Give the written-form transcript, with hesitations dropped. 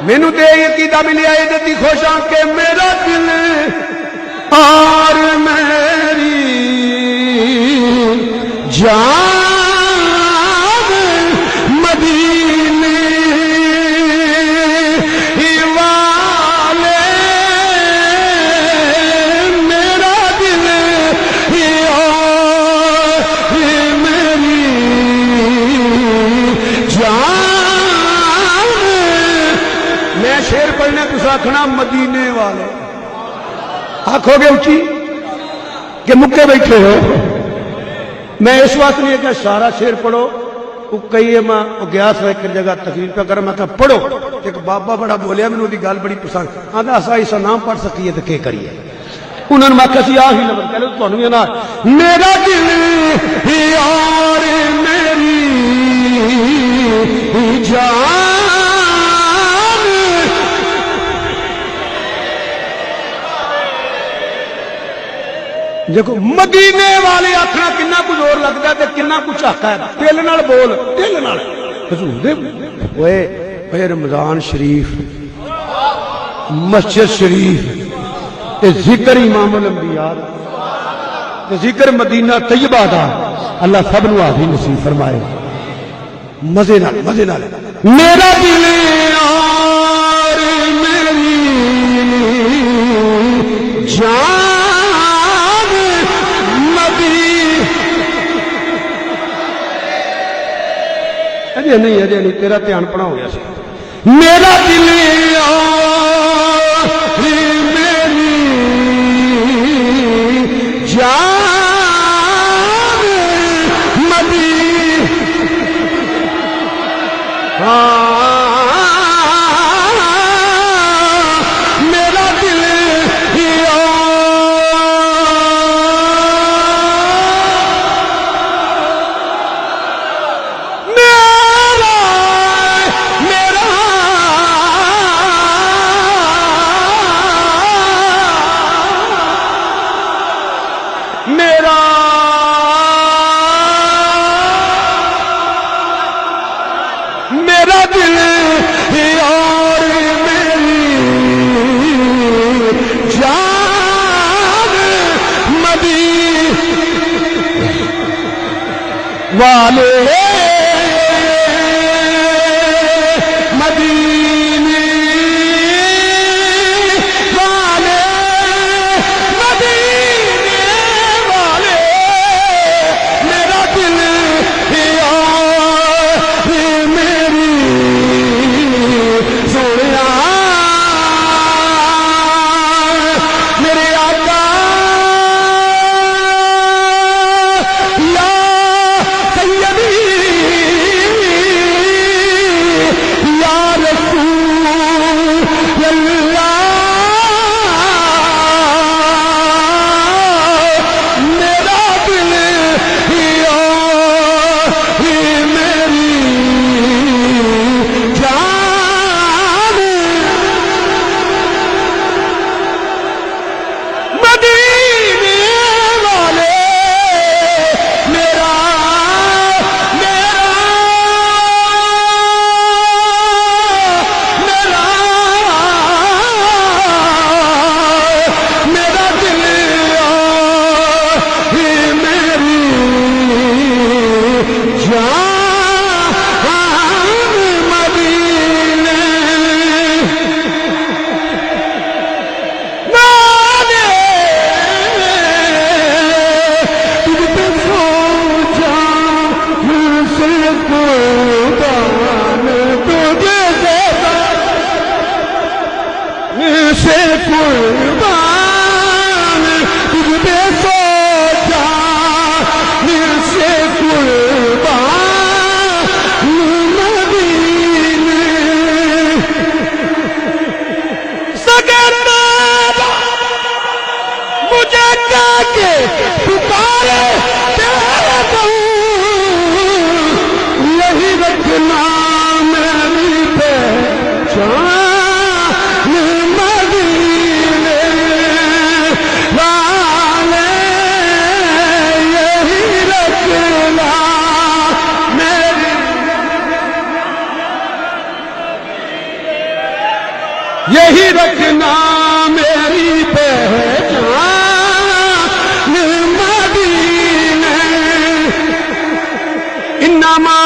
مینوں تے یہ عقیدہ ملیا ہے جدی خوشاں کہ میرا دل اور میری جان مدینے والے میرا دل اور میری جان میں شیر پڑھنا تو آخنا مدینے والے آخو گے اچھی کہ مکے بیٹھے ہو میں اس وقت نہیں کہ سارا شیر پڑھو کئی میں گیا سا ایک جگہ تقریر پہ کر میں کہا پڑھو ایک بابا بڑا بولیا میں نے گل بڑی پسند آدھا ایسا ایسا نام پڑھ سکیے تو کیا کریے انہوں نے میں کہا سی آہی لفظ کہہ لو تو میرا دل اور میری جان دیکھو مدینے والے آخنا کنا کچھ اور لگتا ہے کنا کچھ آتا ہے دل نال بول دل نال اوے رمضان شریف مسجد شریف ذکر امام الانبیاء ذکر مدینہ طیبہ دا اللہ سب نو آدھی نصیب فرمائے مزے نال میرا دل اور میری جان نہیں تیرا دھیان پڑا ہو گیا سی میرا دل اور میری جان مدینے میرا دل میرا دل اور میری جان مدینے والے مدینے والے مدینے والے میرا دل یہی رکھنا میری پہچان مدینے انما